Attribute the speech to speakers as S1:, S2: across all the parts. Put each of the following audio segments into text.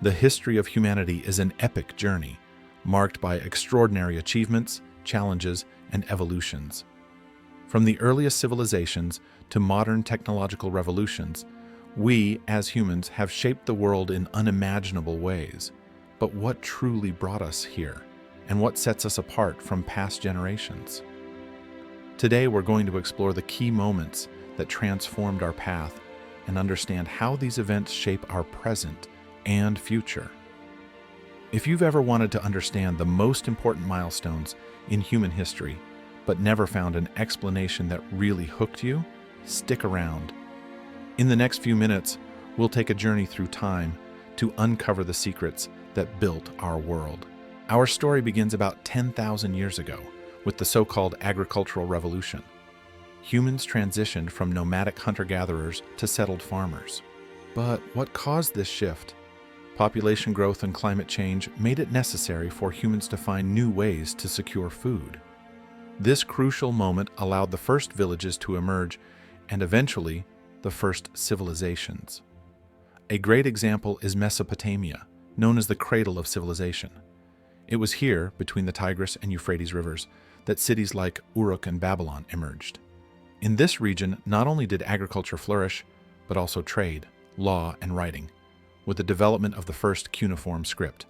S1: The history of humanity is an epic journey, marked by extraordinary achievements, challenges, and evolutions. From the earliest civilizations to modern technological revolutions, we, as humans, have shaped the world in unimaginable ways. But what truly brought us here, and what sets us apart from past generations? Today, we're going to explore the key moments that transformed our path and understand how these events shape our present and future. If you've ever wanted to understand the most important milestones in human history, but never found an explanation that really hooked you, stick around. In the next few minutes, we'll take a journey through time to uncover the secrets that built our world. Our story begins about 10,000 years ago with the so-called agricultural revolution. Humans transitioned from nomadic hunter-gatherers to settled farmers. But what caused this shift? Population growth and climate change made it necessary for humans to find new ways to secure food. This crucial moment allowed the first villages to emerge and eventually the first civilizations. A great example is Mesopotamia, known as the cradle of civilization. It was here, between the Tigris and Euphrates rivers, that cities like Uruk and Babylon emerged. In this region, not only did agriculture flourish, but also trade, law, and writing, with the development of the first cuneiform script.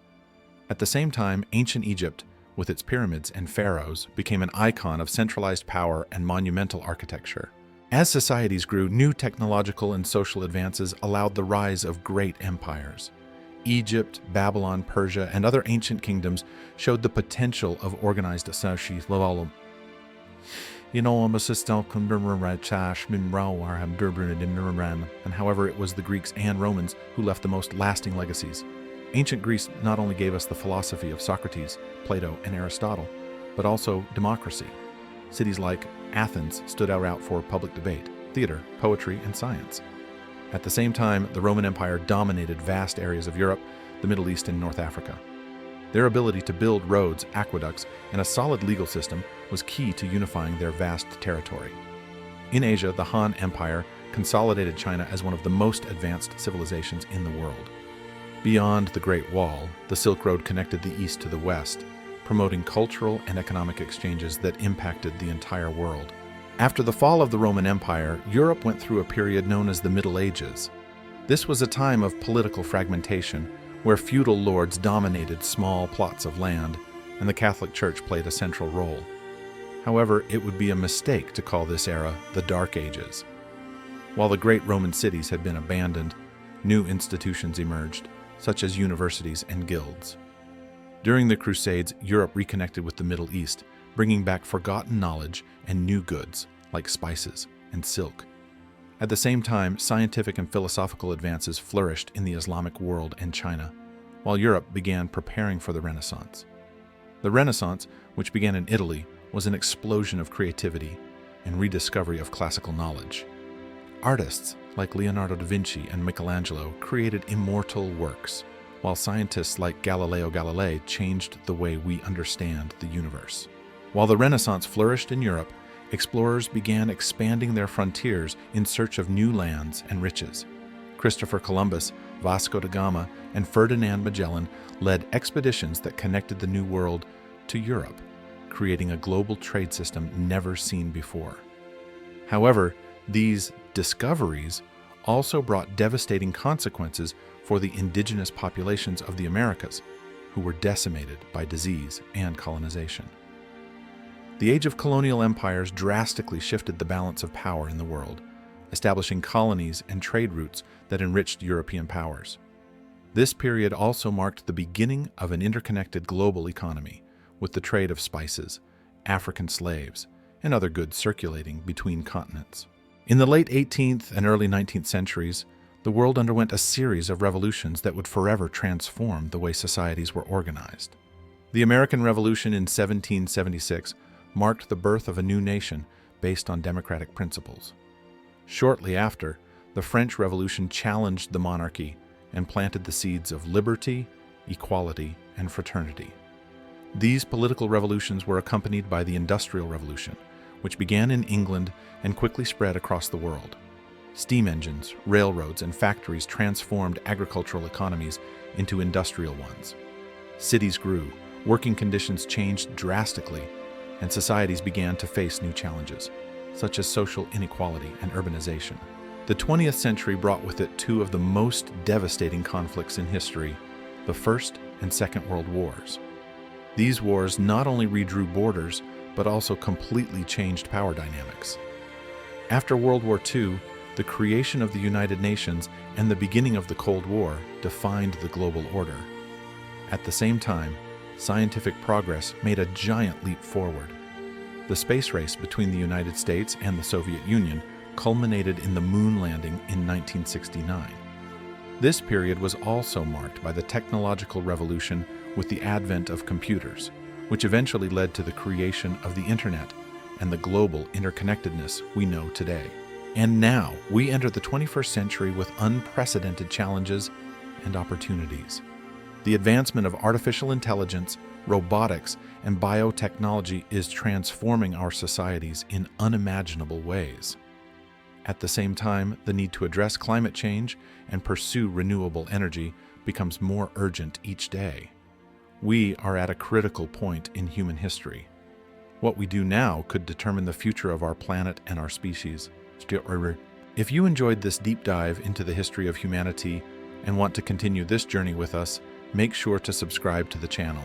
S1: At the same time, ancient Egypt, with its pyramids and pharaohs, became an icon of centralized power and monumental architecture. As societies grew, new technological and social advances allowed the rise of great empires. Egypt, Babylon, Persia, and other ancient kingdoms showed the potential of organized society. And however, it was the Greeks and Romans who left the most lasting legacies. Ancient Greece not only gave us the philosophy of Socrates, Plato, and Aristotle, but also democracy. Cities like Athens stood out for public debate, theater, poetry, and science. At the same time, the Roman Empire dominated vast areas of Europe, the Middle East, and North Africa. Their ability to build roads, aqueducts, and a solid legal system was key to unifying their vast territory. In Asia, the Han Empire consolidated China as one of the most advanced civilizations in the world. Beyond the Great Wall, the Silk Road connected the East to the West, promoting cultural and economic exchanges that impacted the entire world. After the fall of the Roman Empire, Europe went through a period known as the Middle Ages. This was a time of political fragmentation, where feudal lords dominated small plots of land, and the Catholic Church played a central role. However, it would be a mistake to call this era the Dark Ages. While the great Roman cities had been abandoned, new institutions emerged, such as universities and guilds. During the Crusades, Europe reconnected with the Middle East, bringing back forgotten knowledge and new goods like spices and silk. At the same time, scientific and philosophical advances flourished in the Islamic world and China, while Europe began preparing for the Renaissance. The Renaissance, which began in Italy, was an explosion of creativity and rediscovery of classical knowledge. Artists like Leonardo da Vinci and Michelangelo created immortal works, while scientists like Galileo Galilei changed the way we understand the universe. While the Renaissance flourished in Europe, explorers began expanding their frontiers in search of new lands and riches. Christopher Columbus, Vasco da Gama, and Ferdinand Magellan led expeditions that connected the New World to Europe, creating a global trade system never seen before. However, these discoveries also brought devastating consequences for the indigenous populations of the Americas, who were decimated by disease and colonization. The age of colonial empires drastically shifted the balance of power in the world, establishing colonies and trade routes that enriched European powers. This period also marked the beginning of an interconnected global economy, with the trade of spices, African slaves, and other goods circulating between continents. In the late 18th and early 19th centuries, the world underwent a series of revolutions that would forever transform the way societies were organized. The American Revolution in 1776 marked the birth of a new nation based on democratic principles. Shortly after, the French Revolution challenged the monarchy and planted the seeds of liberty, equality, and fraternity. These political revolutions were accompanied by the Industrial Revolution, which began in England and quickly spread across the world. Steam engines, railroads, and factories transformed agricultural economies into industrial ones. Cities grew, working conditions changed drastically, and societies began to face new challenges, such as social inequality and urbanization. The 20th century brought with it two of the most devastating conflicts in history, the First and Second World Wars. These wars not only redrew borders, but also completely changed power dynamics. After World War II, the creation of the United Nations and the beginning of the Cold War defined the global order. At the same time, scientific progress made a giant leap forward. The space race between the United States and the Soviet Union culminated in the moon landing in 1969. This period was also marked by the technological revolution with the advent of computers, which eventually led to the creation of the Internet and the global interconnectedness we know today. And now, we enter the 21st century with unprecedented challenges and opportunities. The advancement of artificial intelligence, robotics, and biotechnology is transforming our societies in unimaginable ways. At the same time, the need to address climate change and pursue renewable energy becomes more urgent each day. We are at a critical point in human history. What we do now could determine the future of our planet and our species. If you enjoyed this deep dive into the history of humanity and want to continue this journey with us, make sure to subscribe to the channel.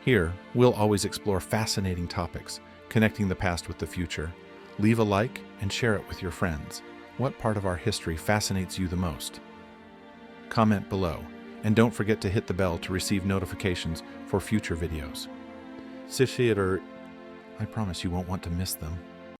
S1: Here, we'll always explore fascinating topics, connecting the past with the future. Leave a like and share it with your friends. What part of our history fascinates you the most? Comment below, and don't forget to hit the bell to receive notifications for future videos. I promise you won't want to miss them.